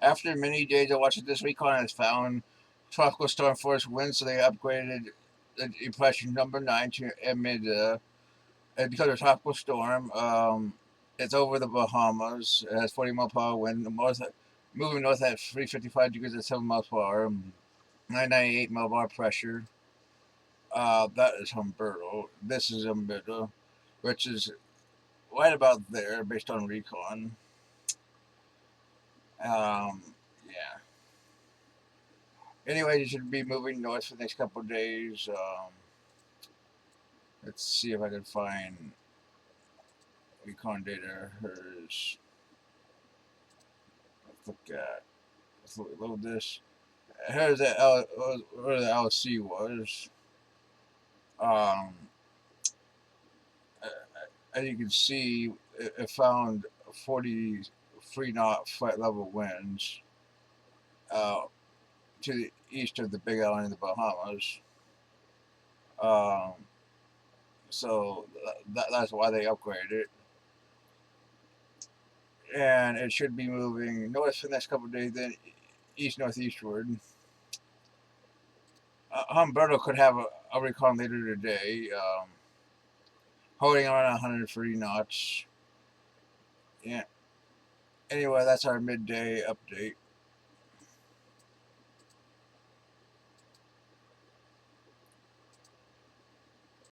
After many days of watching, this recon has found tropical storm force winds, so they upgraded the depression number 9 to Imelda. And because of tropical storm, it's over the Bahamas. It has 40 mile per hour wind, moving north at 355 degrees at 7 miles per hour, 998 mile bar pressure. That is Humberto. This is Imelda, which is right about there based on recon. Yeah. Anyway, you should be moving north for the next couple of days. Let's see if I can find recon data. Hers. Let's look at. Let's load this. Here's where the LC was. Um, as you can see, it found 43 knot flight level winds uh, to the east of the Big Island in the Bahamas. Um, so that's why they upgraded it. And it should be moving north for the next couple of days, then east northeastward. Humberto could have a recon later today, holding around 130 knots. Yeah. Anyway, that's our midday update.